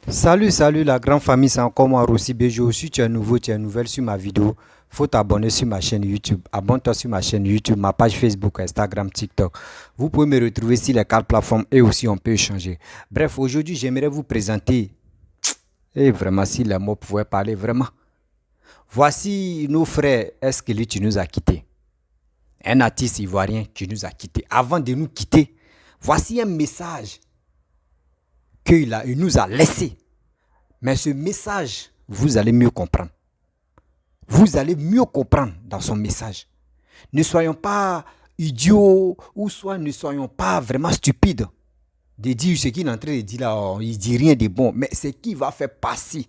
Salut la grande famille, c'est encore moi Rossi Bejo. Si tu es nouveau, tu es nouvelle sur ma vidéo, faut t'abonner sur ma chaîne YouTube. Abonne-toi sur ma chaîne YouTube, ma page Facebook, Instagram, TikTok. Vous pouvez me retrouver sur les quatre plateformes et aussi on peut échanger. Bref, aujourd'hui j'aimerais vous présenter, et vraiment si les mots pouvaient parler, vraiment. Voici nos frères Esqueli qui nous a quittés. Un artiste ivoirien qui nous a quittés. Avant de nous quitter, voici un message il nous a laissé. Mais ce message, vous allez mieux comprendre. Vous allez mieux comprendre dans son message. Ne soyons pas idiots ou soit ne soyons pas vraiment stupides de dire ce qu'il est en train de dire là, oh, il dit rien de bon. Mais ce qui va faire passer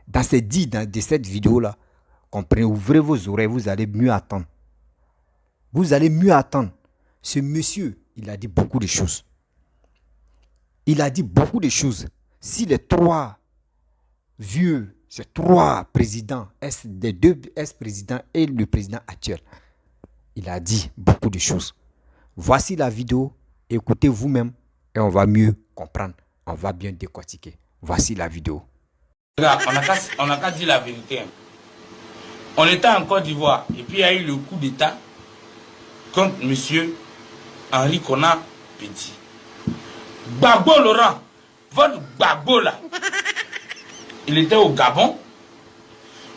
dans de cette vidéo-là, comprenez, ouvrez vos oreilles, vous allez mieux attendre. Vous allez mieux attendre. Ce monsieur, il a dit beaucoup de choses. Il a dit beaucoup de choses. Si les trois vieux, ces trois présidents, des deux ex-présidents et le président actuel, il a dit beaucoup de choses. Voici la vidéo, écoutez vous-même et on va mieux comprendre. On va bien décortiquer. Voici la vidéo. Regarde, on n'a qu'à dire la vérité. On était en Côte d'Ivoire et puis il y a eu le coup d'État contre M. Henri Konan Bédié. Gbagbo Laurent, votre Gbagbo là, il était au Gabon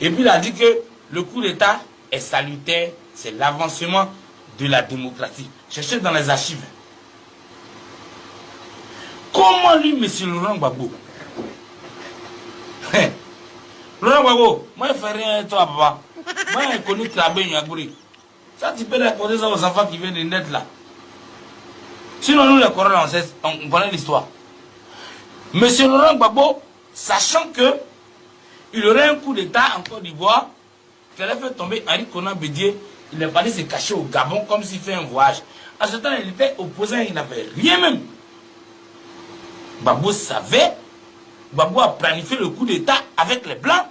et puis il a dit que le coup d'État est salutaire, c'est l'avancement de la démocratie. Cherchez dans les archives. Comment lui, M. Laurent Gbagbo? Laurent Gbagbo, moi je fais rien toi papa. Moi je connais Krabé Nyagouri. Ça tu peux raconter ça aux enfants qui viennent de naître là. Sinon nous les Coréens on connaît l'histoire. Monsieur Laurent Gbagbo, sachant que il aurait un coup d'État en Côte d'Ivoire, qu'elle a fait tomber Henri Konan Bédié, il est parti se cacher au Gabon comme s'il fait un voyage. En ce temps, il était opposant, il n'avait rien même. Gbagbo savait, Gbagbo a planifié le coup d'État avec les Blancs.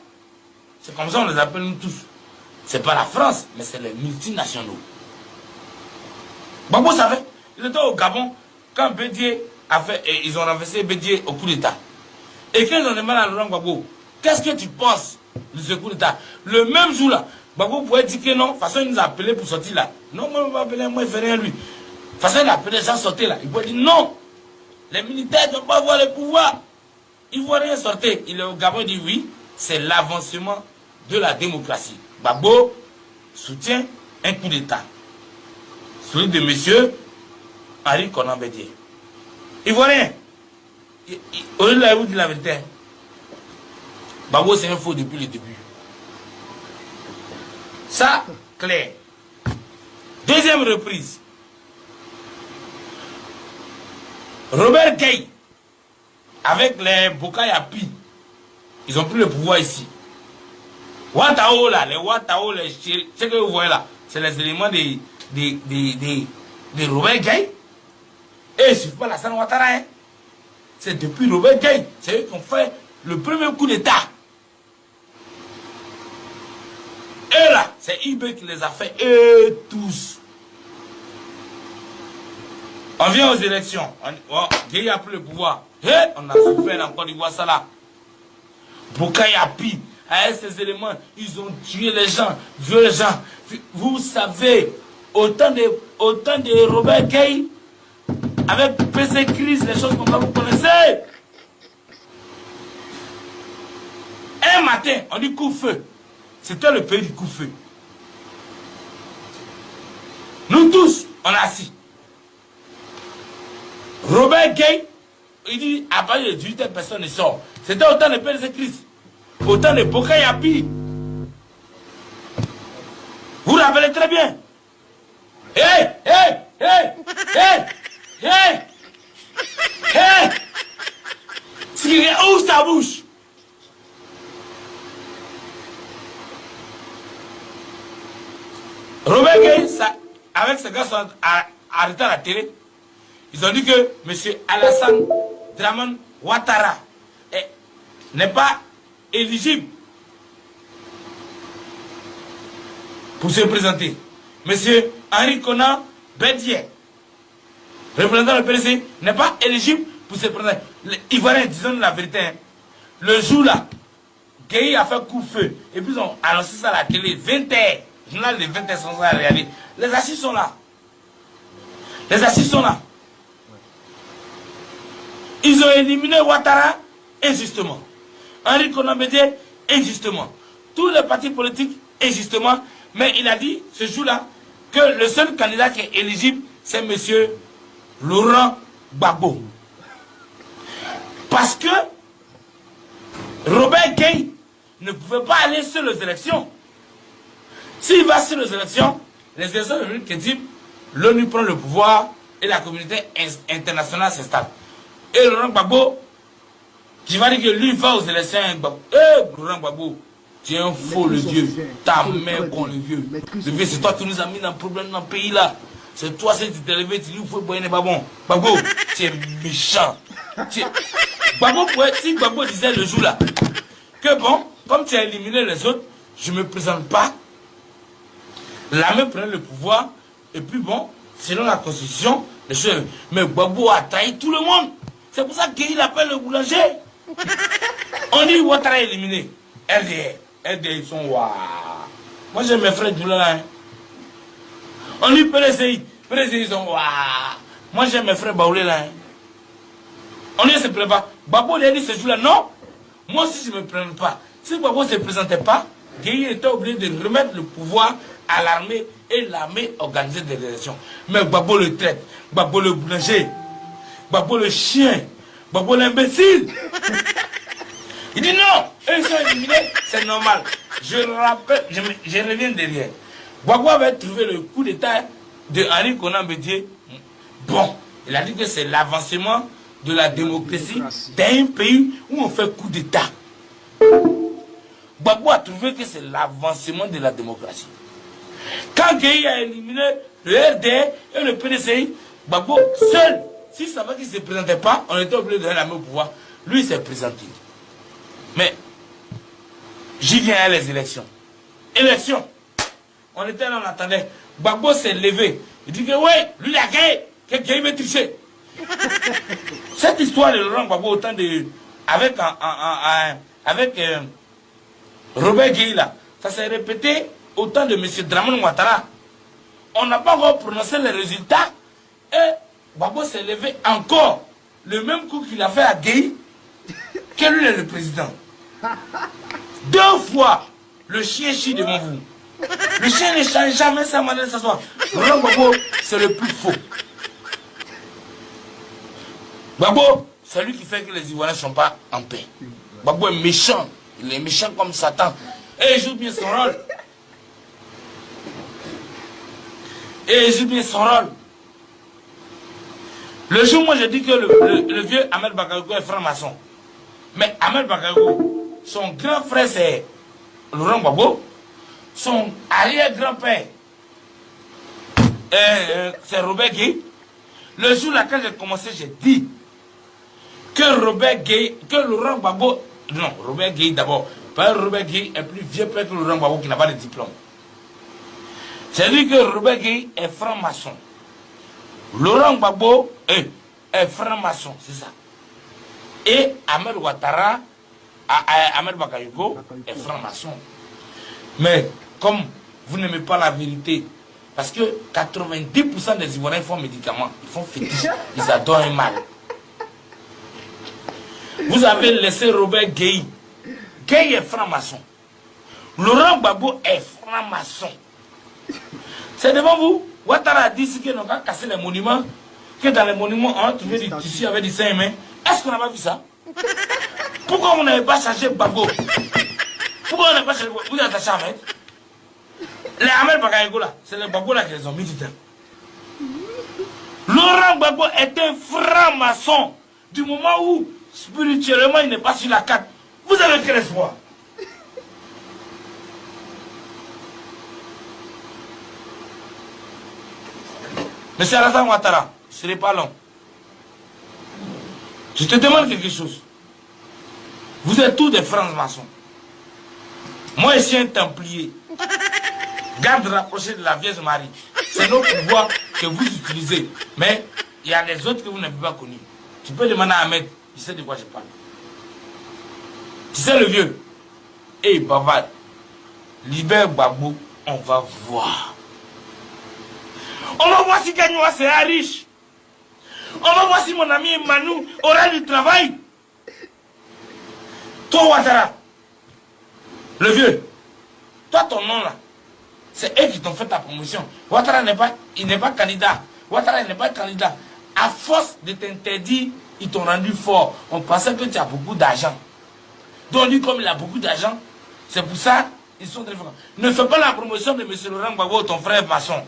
C'est comme ça on les appelle nous tous. C'est pas la France, mais c'est les multinationaux. Gbagbo savait, il était au Gabon quand Bédié a fait, et ils ont renversé Bédié au coup d'État. Et quand ils ont demandé à Laurent Gbagbo, qu'est-ce que tu penses de ce coup d'État? Le même jour là, Gbagbo pouvait dire que non, de toute façon il nous a appelé pour sortir là. Non, moi il m'a appelé, moi il fait rien lui. De toute façon il a appelé les gens sortir là. Il pouvait dire non, les militaires ne doivent pas avoir le pouvoir. Il ne voit rien sortir. Il est au Gabon, il dit oui, c'est l'avancement de la démocratie. Gbagbo soutient un coup d'État. Celui de monsieur Henri Konan Bédié. Il ne voit rien. Au lieu de vous dire la vérité, Gbagbo c'est un faux depuis le début. Ça, clair. Deuxième reprise. Robert Gay, avec les Bokayapi, ils ont pris le pouvoir ici. Ouattao là, les Ouattao, ce que vous voyez là, c'est les éléments de Robert Gay. Et c'est pas la San Ouattara, hein. C'est depuis Robert Gay. C'est eux qui ont fait le premier coup d'État. Et là, c'est IB qui les a fait, eux tous. On vient aux élections. Gay a pris le pouvoir. On a souffert en Côte d'Ivoire, ça là. Bokayapi, avec ces éléments, ils ont tué les gens, violé les gens. Vous savez, autant de Robert Gay, avec PC Crise, les choses comme ça, vous connaissez. Un matin, on dit coup-feu. C'était le pays du coup-feu. Nous tous, on est assis. Robert Gay, il dit, à partir de 18 personnes ne sort. C'était autant de PC Crise, autant de Bokayapi. Vous vous rappelez très bien. Hey, hey, hey, hey, hey, hey. S'il ouvre sa bouche. Robert Gay, avec ses gars, sont arrêtés à la télé. Ils ont dit que M. Alassane Dramane Ouattara n'est pas éligible pour se présenter. M. Henri Konan Bédié, représentant du PDC, n'est pas éligible pour se présenter. Les Ivoiriens, disons la vérité, hein. Le jour là, Gueye a fait coup de feu. Et puis ils ont annoncé ça à la télé. 20h. Journal de 20h sans ça à regarder. Les assises sont là. Les assises sont là. Ils ont éliminé Ouattara injustement. Henri Konan Bédié injustement. Tous les partis politiques injustement. Mais il a dit ce jour-là que le seul candidat qui est éligible, c'est M. Laurent Gbagbo. Parce que Robert Gueye ne pouvait pas aller sur les élections. S'il va sur les élections veulent que dit l'ONU prend le pouvoir et la communauté internationale s'installe. Et Laurent Gbagbo, qui va dire que lui va aux élections, Laurent Gbagbo, tu es un faux le Dieu, ta mère qu'on le vieux. Le vieux, c'est toi qui nous as mis dans le problème dans le pays là. C'est toi, c'est tu t'es levé, tu dis, il faut boire n'est pas bon. Gbagbo, tu es méchant. Gbagbo, si Gbagbo disait le jour là, que bon, comme tu as éliminé les autres, je ne me présente pas. L'armée prend le pouvoir, et puis bon, selon la constitution, les choses. Mais Gbagbo a trahi tout le monde. C'est pour ça qu'il appelle le boulanger. On dit Ouattara est éliminé. LDR, ils sont waouh. Moi j'ai mes frères Doula là. Hein. On dit PDCI, ils sont waouh. Moi j'ai mes frères Baoulé là. Hein. On ne se prépare pas. Gbagbo a dit ce jour-là, non. Moi aussi je ne me prends pas. Si Gbagbo ne se présentait pas, Gueye était obligé de remettre le pouvoir à l'armée et l'armée organisait des élections. Mais Gbagbo le traite, Gbagbo le boulanger, Gbagbo le chien, Gbagbo l'imbécile. Il dit non, eux ils sont éliminés, c'est normal. Je rappelle, je reviens derrière. Gbagbo avait trouvé le coup d'état de Henri Konan Bédié. Bon, il a dit que c'est l'avancement de la démocratie dans un pays où on fait coup d'état. Gbagbo a trouvé que c'est l'avancement de la démocratie. Quand Gueye a éliminé le RDR et le PDCI, Gbagbo seul, s'il savait qu'il ne se présentait pas, on était obligé de donner la main au pouvoir. Lui, il s'est présenté. Mais, j'y viens à les élections. Élections. On était là, on attendait. Gbagbo s'est levé. Il dit que oui, lui, il a gagné. Que Gueye veut tricher. Cette histoire de Laurent Gbagbo, autant de. Avec Robert Gueye là, ça s'est répété au temps de M. Dramane Ouattara. On n'a pas encore prononcé les résultats et Gbagbo s'est levé encore. Le même coup qu'il a fait à Gueye, que lui est le président. 2 fois, le chien chie devant vous. Le chien ne change jamais sa manière de s'asseoir. Laurent Gbagbo, c'est le plus faux. Gbagbo, c'est lui qui fait que les Ivoiriens ne sont pas en paix. Gbagbo est méchant. Il est méchant comme Satan. Et il joue bien son rôle. Le jour où moi je dis que le vieux Ahmed Bakayoko est franc-maçon. Mais Ahmed Bakayoko, son grand frère c'est Laurent Gbagbo. Son arrière-grand-père c'est Robert Gueye. Le jour là quand j'ai commencé, j'ai dit que Robert Gueye, que Laurent Gbagbo. Non, Robert Gueye d'abord. Parce que Robert Gueye est plus vieux père que Laurent Gbagbo qui n'a pas de diplôme. C'est dit que Robert Gueye est franc-maçon. Laurent Gbagbo est franc-maçon, c'est ça. Et Ahmed Ouattara, Ahmed Bakayoko est franc-maçon. Mais comme vous n'aimez pas la vérité, parce que 90% des Ivoiriens font médicaments, ils font fétiche, ils adorent un mal. Vous avez laissé Robert Gueye. Gueye est franc-maçon. Laurent Gbagbo est franc-maçon. C'est devant vous. Ouattara a dit qu'ils n'ont pas cassé les monuments, que dans les monuments, on a trouvé du tissu avec des seins mains. Est-ce qu'on n'a pas vu ça? Pourquoi vous n'avez pas changé Gbagbo? Pourquoi on n'a pas changé? Vous êtes attaché à Ahmed? Les Ahmed Bakayoko là, c'est les Gbagbo là qui les ont mis dedans. Laurent Gbagbo est un franc-maçon. Du moment où spirituellement il n'est pas sur la carte, vous avez quel espoir? Monsieur Alassane Ouattara, je ne serai pas long. Je te demande quelque chose. Vous êtes tous des francs-maçons. Moi, je suis un templier. Garde rapproché de la Vierge Marie. C'est nos pouvoirs que vous utilisez. Mais il y a des autres que vous n'avez pas connus. Tu peux demander à Ahmed, il sait de quoi je parle. Tu sais le vieux? Et bavard. Libère Gbagbo, on va voir. On va voir si Gagnoua sera riche. On va voir si mon ami Emmanuel aura du travail. Toi, Ouattara, le vieux, toi, ton nom là, c'est eux qui t'ont fait ta promotion. Ouattara il n'est pas candidat. Ouattara n'est pas candidat. À force de t'interdire, ils t'ont rendu fort. On pensait que tu as beaucoup d'argent. Donc lui, comme il a beaucoup d'argent, c'est pour ça ils sont très forts. Ne fais pas la promotion de M. Laurent Gbagbo, ton frère maçon.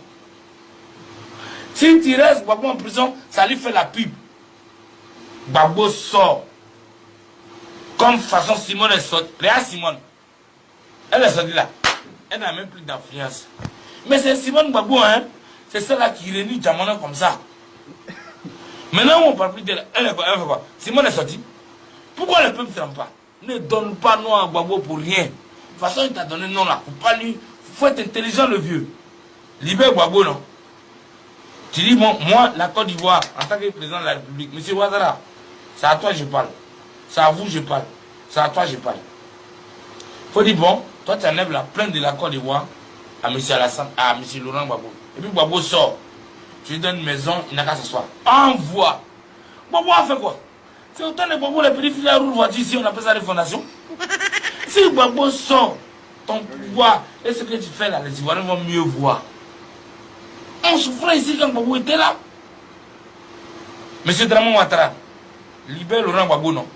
Si tu restes Gbagbo en prison, ça lui fait la pub. Gbagbo sort. Comme façon Simone est sortie. Regarde Simone. Elle est sortie là. Elle n'a même plus d'influence. Mais c'est Simone Gbagbo, hein. C'est celle-là qui réunit Djamona comme ça. Maintenant, on ne parle plus d'elle. Elle fait quoi? Simone est sortie. Pourquoi le peuple ne trempe pas? Ne donne pas nom à Gbagbo pour rien. De toute façon, il t'a donné nom là. Il faut être intelligent, le vieux. Libère Gbagbo, non? Tu dis, bon, moi, la Côte d'Ivoire, en tant que président de la République, M. Ouattara, c'est à toi que je parle. C'est à vous que je parle. C'est à toi que je parle. Il faut dire, bon, toi, tu enlèves la plainte de la Côte d'Ivoire à M. Alassane, à M. Laurent Gbagbo. Et puis Gbagbo sort. Tu lui donnes une maison, il n'a qu'à s'asseoir. Envoie. Gbagbo a fait quoi? C'est autant de Gbagbo, les petits filles à roule voiture ici, on appelle ça des fondations. Si Gbagbo sort, ton pouvoir et ce que tu fais là, les Ivoiriens vont mieux voir. On souffrait ici quand Gbagbo était là. Monsieur Dramon Ouattara, libère Laurent Gbagbo, non?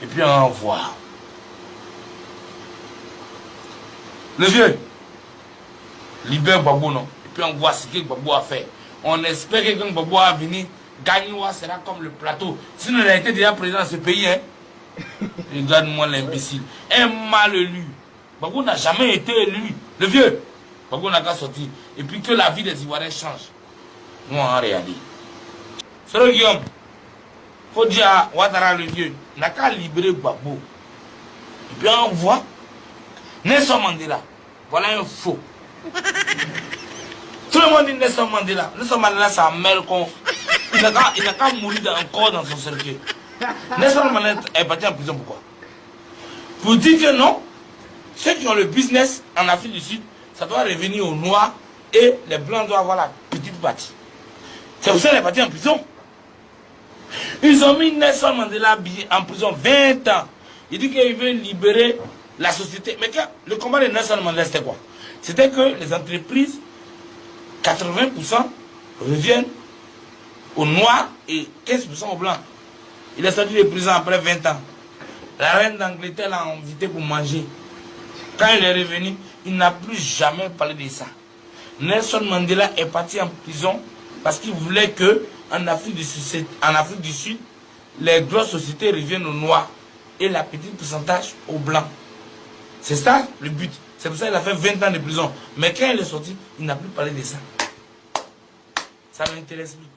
Et puis on envoie. Le vieux, libère Gbagbo, non? Et puis on voit ce que Gbagbo a fait. On espère que quand Gbagbo a venu, Gagnoua sera comme le plateau. Sinon, il a été déjà président de ce pays, hein? Regarde-moi l'imbécile. Un mal élu. Gbagbo n'a jamais été élu. Le vieux, Gbagbo n'a qu'à sortir. Et puis que la vie des Ivoiriens change. Nous, on a réalisé. Sœur Guillaume, il faut dire à Ouattara le vieux, n'a qu'à libérer Gbagbo. Et puis on voit Nelson Mandela. Voilà un faux. Tout le monde dit Nelson Mandela. Nelson Mandela, c'est un mère con. Il n'a qu'à mourir encore dans son cercueil. Nelson Mandela est parti en prison pourquoi? Pour dire que non, ceux qui ont le business en Afrique du Sud, ça doit revenir aux Noirs et les Blancs doivent avoir la petite partie. C'est pour ça qu'il est parti en prison. Ils ont mis Nelson Mandela en prison 20 ans. Il dit qu'il veut libérer la société. Mais le combat de Nelson Mandela, c'était quoi? C'était que les entreprises, 80% reviennent aux Noirs et 15% aux Blancs. Il est sorti de prison après 20 ans. La reine d'Angleterre l'a invité pour manger. Quand il est revenu, il n'a plus jamais parlé de ça. Nelson Mandela est parti en prison parce qu'il voulait que en Afrique du Sud, les grosses sociétés reviennent aux Noirs et la petite pourcentage aux Blancs. C'est ça le but. C'est pour ça qu'il a fait 20 ans de prison. Mais quand il est sorti, il n'a plus parlé de ça. Ça ne m'intéresse plus.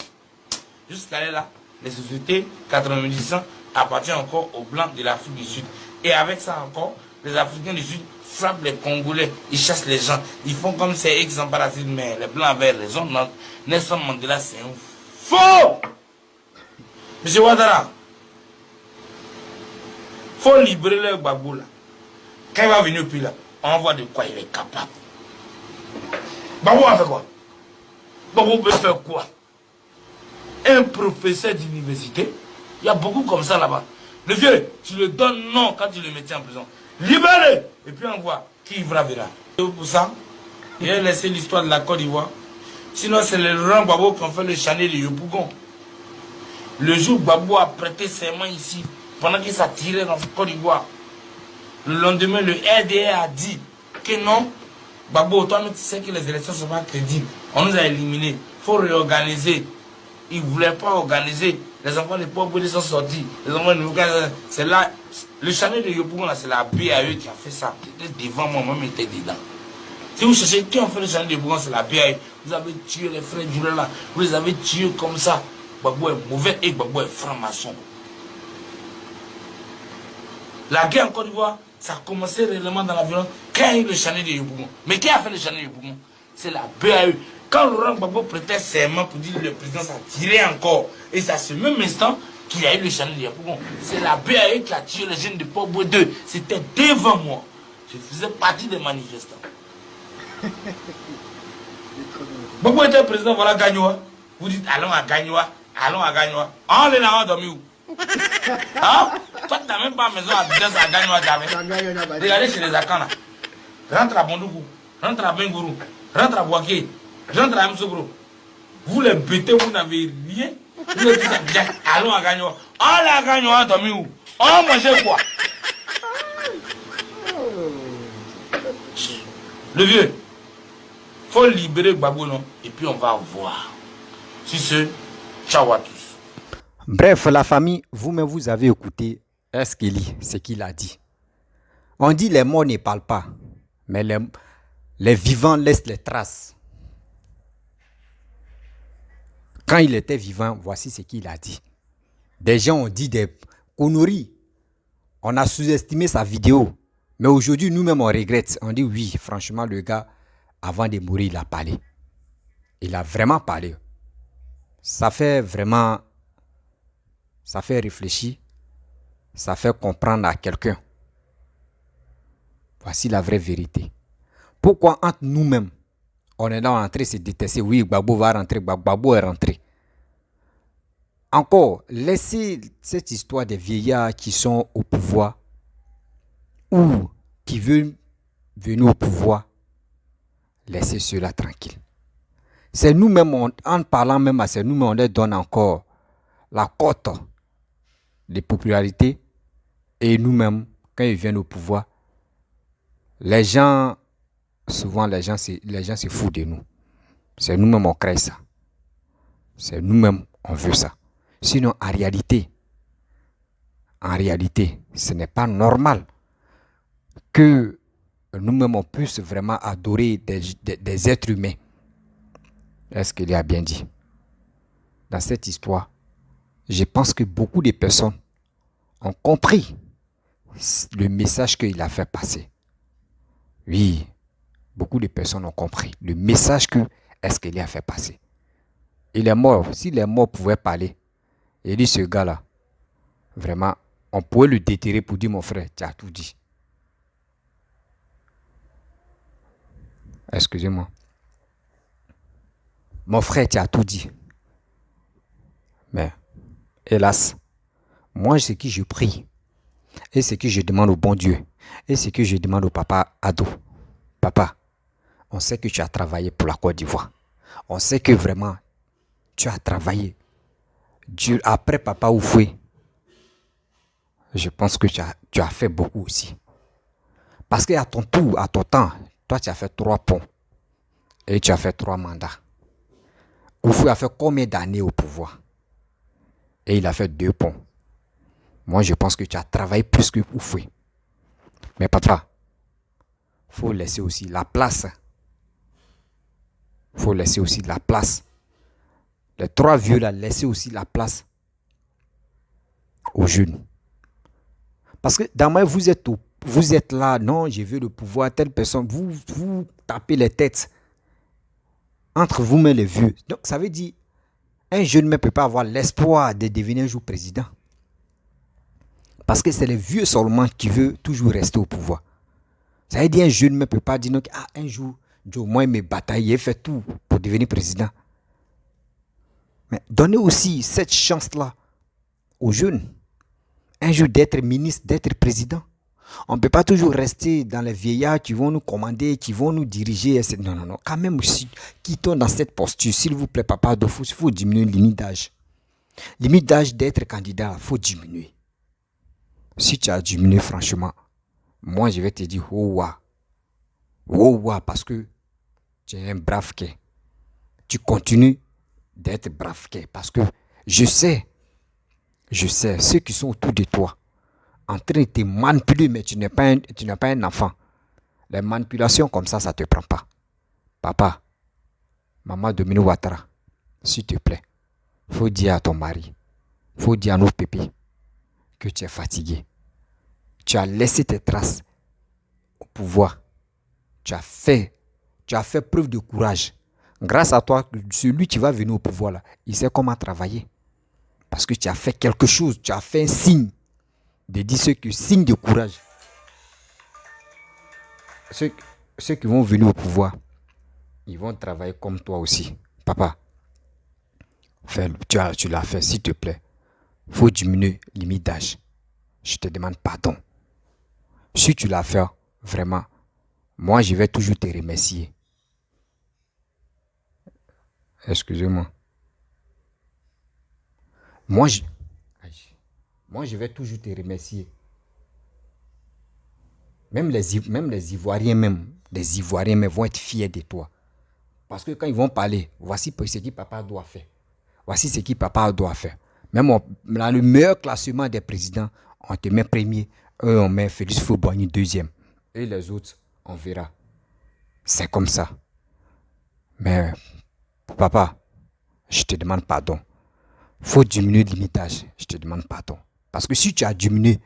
Jusqu'à là, les sociétés 90% appartiennent encore aux Blancs de l'Afrique du Sud. Et avec ça encore, les Africains du Sud frappent les Congolais, ils chassent les gens. Ils font comme c'est eux qui sont parasites, mais les Blancs avaient raison. Nelson Mandela, c'est un faux. Monsieur Ouattara, il faut libérer le Gbagbo là. Quand il va venir au pays là, on voit de quoi il est capable. Gbagbo a fait quoi? Gbagbo peut faire quoi? Un professeur d'université, il y a beaucoup comme ça là-bas. Le vieux, tu le donnes non quand tu le mettais en prison. Libérez! Et puis on voit qui verra. Pour ça, il a laissé l'histoire de la Côte d'Ivoire. Sinon, c'est le Laurent Gbagbo qui ont fait le Chanel de Yopougon. Le jour où Gbagbo a prêté serment ici, pendant qu'il s'attirait dans la Côte d'Ivoire, le lendemain, le RDR a dit que non, Gbagbo, toi, tu sais que les élections ne sont pas crédibles. On nous a éliminés. Il faut réorganiser. Ils ne voulaient pas organiser. Les enfants des pauvres sont sortis. Les enfants de c'est là. Le Chanel de Yopougon, c'est la BAE qui a fait ça. C'était devant moi, moi-même j'étais dedans. Si vous cherchez qui a fait le Chanel de Yopougon, c'est la BAE. Vous avez tué les frères Djoula, vous les avez tués comme ça. Gbagbo est mauvais et Gbagbo est franc-maçon. La guerre en Côte d'Ivoire, ça a commencé réellement dans la violence quand il y a eu le Chanel de Yopougon. Mais qui a fait le Chanel de Yopougon? C'est la BAE. Quand Laurent Gbagbo prêtait serment pour dire que le président s'est tiré encore, et c'est à ce même instant qu'il a eu le channel Yapoubon. C'est la BAE qui a tué les jeunes de Port-Boué 2. C'était devant moi. Je faisais partie des manifestants. Beaucoup était président, voilà Gagnoa. Vous dites allons à Gagnoa, allons à Gagnoa. On les a dormi où? Hein? Toi, tu n'as même pas maison à Bidès à Gagnoa jamais. Regardez chez les Akana. Rentre à Bondougou, rentre à Bengourou, rentre à Boaké, rentre à Msogro. Vous les bêtez, vous n'avez rien. Vous êtes tous bien. Allons à Gagnoa. On les a Gagnoa dormi où? On mangeait quoi? Le vieux, faut libérer Gbagbo, non? Et puis on va voir. Si ce, ciao à tous. Bref, la famille, vous-même, vous avez écouté ce qu'il a dit. On dit les morts ne parlent pas, mais les vivants laissent les traces. Quand il était vivant, voici ce qu'il a dit. Des gens ont dit des conneries. On a sous-estimé sa vidéo. Mais aujourd'hui, nous-mêmes, on regrette. On dit oui, franchement, le gars, avant de mourir, il a parlé. Il a vraiment parlé. Ça fait réfléchir. Ça fait comprendre à quelqu'un. Voici la vraie vérité. Pourquoi entre nous-mêmes, on est là en train de se détester? Oui, Gbagbo va rentrer, Gbagbo est rentré. Encore, laissez cette histoire des vieillards qui sont au pouvoir ou qui veulent venir au pouvoir. Laissez ceux-là tranquilles. C'est nous-mêmes, en parlant même à c'est nous-mêmes, on leur donne encore la cote de popularité. Et nous-mêmes, quand ils viennent au pouvoir, les gens, souvent les gens se foutent de nous. C'est nous-mêmes, on crée ça. C'est nous-mêmes, on veut ça. Sinon, en réalité, ce n'est pas normal que nous-mêmes, on puisse vraiment adorer des êtres humains. Est-ce qu'il a bien dit? Dans cette histoire, je pense que beaucoup de personnes ont compris le message qu'il a fait passer. Oui, beaucoup de personnes ont compris le message que est-ce qu'il a fait passer. Il est mort. Si les morts pouvaient parler, il dit ce gars-là, vraiment, on pouvait le déterrer pour dire mon frère, tu as tout dit. Excusez-moi. Mon frère, tu as tout dit. Mais, hélas, moi, ce que je prie, et ce que je demande au bon Dieu, et ce que je demande au papa Ado. Papa, on sait que tu as travaillé pour la Côte d'Ivoire. On sait que vraiment, tu as travaillé. Après papa Oufoué, je pense que tu as fait beaucoup aussi. Parce qu'à ton tour, à ton temps, toi, tu as fait 3 ponts. Et tu as fait 3 mandats. Oufoué a fait combien d'années au pouvoir? Et il a fait 2 ponts. Moi, je pense que tu as travaillé plus que Oufoué. Mais papa, il faut laisser aussi la place. Il faut laisser aussi la place. Les 3 vieux là, laissez aussi la place aux jeunes. Parce que dans moi, vous êtes là, non, je veux le pouvoir, telle personne, vous tapez les têtes entre vous-même les vieux. Donc ça veut dire, un jeune ne peut pas avoir l'espoir de devenir un jour président. Parce que c'est les vieux seulement qui veulent toujours rester au pouvoir. Ça veut dire, un jeune ne peut pas dire, un jour, moi, mes batailles, j'ai fait tout pour devenir président. Mais donnez aussi cette chance-là aux jeunes. Un jour d'être ministre, d'être président. On ne peut pas toujours rester dans les vieillards qui vont nous commander, qui vont nous diriger. Non. Quand même, quittons dans cette posture. S'il vous plaît, papa, il faut diminuer la limite d'âge. Limite d'âge d'être candidat, il faut diminuer. Si tu as diminué, franchement, moi, je vais te dire, parce que tu es un brave quai. Tu continues d'être brave quai. Parce que je sais, ceux qui sont autour de toi, en train de te manipuler, mais tu n'es pas un enfant. Les manipulations comme ça ne te prend pas. Papa, maman Domino Ouattara, s'il te plaît, il faut dire à ton mari, il faut dire à nos pépés que tu es fatigué. Tu as laissé tes traces au pouvoir. Tu as fait preuve de courage. Grâce à toi, celui qui va venir au pouvoir, là, il sait comment travailler. Parce que tu as fait quelque chose, tu as fait un signe. De dire signe de courage. Ceux qui vont venir au pouvoir, ils vont travailler comme toi aussi. Papa, tu l'as fait, s'il te plaît. Il faut diminuer limite d'âge. Je te demande pardon. Si tu l'as fait, vraiment, moi, je vais toujours te remercier. Excusez-moi. Moi, je vais toujours te remercier. Même les Ivoiriens les Ivoiriens vont être fiers de toi. Parce que quand ils vont parler, voici ce que papa doit faire. Voici ce que papa doit faire. Même dans le meilleur classement des présidents, on te met premier. Eux, on met Félix Houphouët-Boigny deuxième. Et les autres, on verra. C'est comme ça. Mais, papa, je te demande pardon. Il faut diminuer le limitage. Je te demande pardon. Parce que si tu as diminué,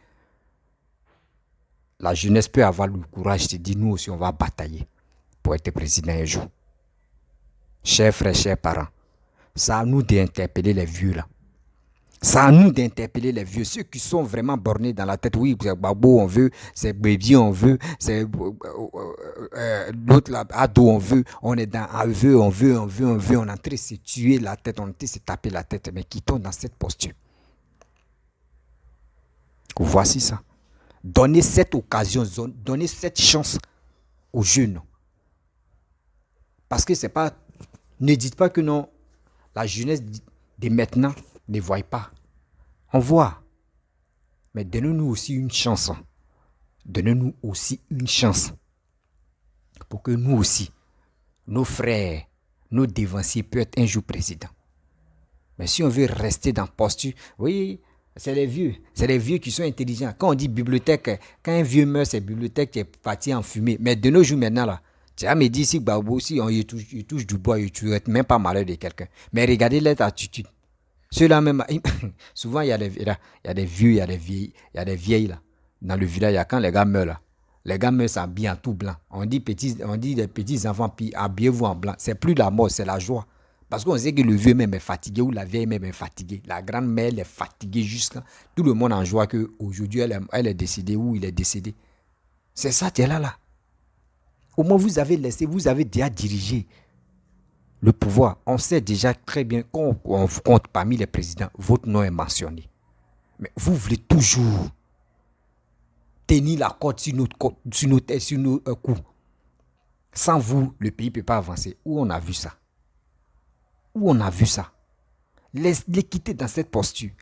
la jeunesse peut avoir le courage de dire, nous aussi, on va batailler pour être président un jour. Chers frères, chers parents, c'est à nous d'interpeller les vieux là. C'est à nous d'interpeller les vieux, ceux qui sont vraiment bornés dans la tête. Oui, c'est Gbagbo on veut, c'est Bédié on veut, c'est l'autre là, Ado on veut, on est dans on veut, on est en train de se tuer la tête, on est en train de se taper la tête, mais qui tombe dans cette posture. Voici ça. Donnez cette occasion, donnez cette chance aux jeunes. Parce que c'est pas, ne dites pas que non, la jeunesse de maintenant ne voit pas. On voit. Mais donnez-nous aussi une chance. Donnez-nous aussi une chance. Pour que nous aussi, nos frères, nos dévanciers peuvent être un jour présidents. Mais si on veut rester dans posture, oui, c'est les vieux qui sont intelligents. Quand on dit bibliothèque, quand un vieux meurt, c'est bibliothèque qui est parti en fumée. Mais de nos jours maintenant, là, tu as me dit si Gbagbo, si on y touche du bois, tu ne même pas malheur de quelqu'un. Mais regardez leur attitude. Ceux-là même, souvent il y a des vieux, il y a des vieilles là. Dans le village, quand les gars meurent là, les gars meurent s'habillent en tout blanc. On dit les petits enfants, habillez-vous en blanc. C'est plus la mort, c'est la joie. Parce qu'on sait que le vieux même est fatigué ou la vieille même est fatiguée. La grand-mère elle est fatiguée jusqu'à tout le monde en joie qu'aujourd'hui elle est décédée ou il est décédé. C'est ça, tu es là. Au moins vous avez déjà dirigé le pouvoir. On sait déjà très bien quand on compte parmi les présidents, votre nom est mentionné. Mais vous voulez toujours tenir la corde sur nos coups. Sans vous, le pays ne peut pas avancer. Où on a vu ça? Les quitter dans cette posture.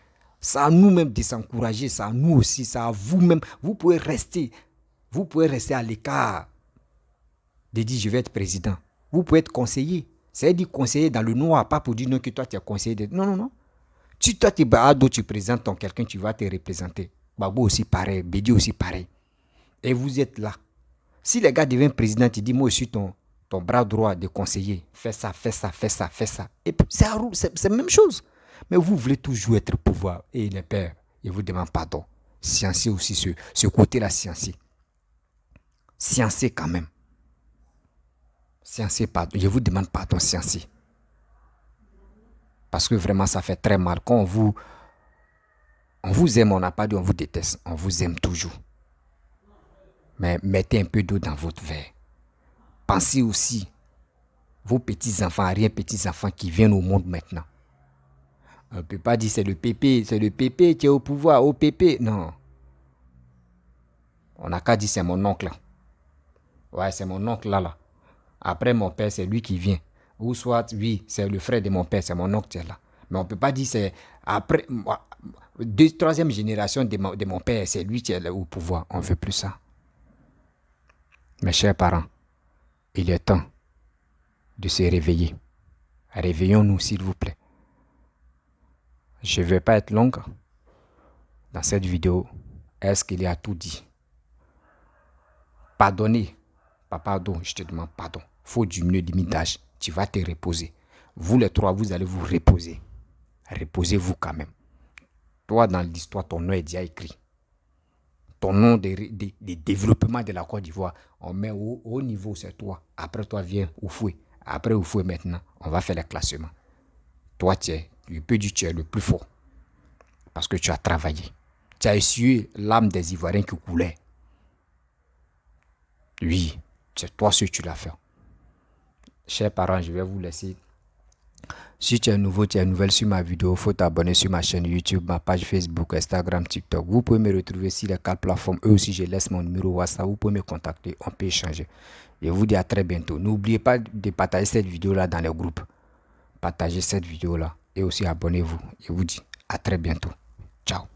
C'est à nous-mêmes de s'encourager, c'est à nous aussi, c'est à vous-même. Vous pouvez rester à l'écart de dire je vais être président. Vous pouvez être conseiller. C'est dire conseiller dans le noir, pas pour dire non que toi tu es conseiller. Non. Si toi tu es Baado, tu présentes quelqu'un, tu vas te représenter. Gbagbo aussi pareil, Bédié aussi pareil. Et vous êtes là. Si les gars deviennent président, tu dis moi aussi ton bras droit de conseiller, fais ça. Et puis, c'est la même chose. Mais vous voulez toujours être pouvoir. Et les pères, ils vous demandent pardon. Sciencez aussi ce côté-là, sciencez. Sciencez quand même. Sciencez pardon. Je vous demande pardon, sciencez. Parce que vraiment, ça fait très mal. Quand on vous aime, on n'a pas dit on vous déteste. On vous aime toujours. Mais mettez un peu d'eau dans votre verre. Pensez aussi vos petits-enfants, arrière-petits-enfants qui viennent au monde maintenant. On ne peut pas dire c'est le PP qui est au pouvoir, au PP. Non. On n'a qu'à dire c'est mon oncle. Ouais, c'est mon oncle là. Après mon père, c'est lui qui vient. Ou soit, oui, c'est le frère de mon père, c'est mon oncle qui est là. Mais on ne peut pas dire c'est après, troisième génération de mon père, c'est lui qui est là au pouvoir. On ne veut plus ça. Mes chers parents, il est temps de se réveiller. Réveillons-nous, s'il vous plaît. Je ne vais pas être longue dans cette vidéo. Est-ce qu'il y a tout dit? Pardonnez. Pardon, je te demande pardon. Il faut diminuer le limitage. Tu vas te reposer. Vous les trois, vous allez vous reposer. Reposez-vous quand même. Toi, dans l'histoire, ton nom est déjà écrit. Ton nom de développement de la Côte d'Ivoire, on met au niveau, c'est toi. Après toi vient Oufoué. Après Oufoué maintenant, on va faire les classements. Toi, tu peux dire que tu es le plus fort. Parce que tu as travaillé. Tu as essuyé l'âme des Ivoiriens qui coulait. Oui, c'est toi ce que tu l'as fait. Chers parents, je vais vous laisser. Si tu es nouveau, tu es nouvelle sur ma vidéo, il faut t'abonner sur ma chaîne YouTube, ma page Facebook, Instagram, TikTok. Vous pouvez me retrouver sur les 4 plateformes. Eux aussi, je laisse mon numéro WhatsApp. Vous pouvez me contacter, on peut échanger. Je vous dis à très bientôt. N'oubliez pas de partager cette vidéo-là dans les groupes. Partagez cette vidéo-là et aussi abonnez-vous. Je vous dis à très bientôt. Ciao.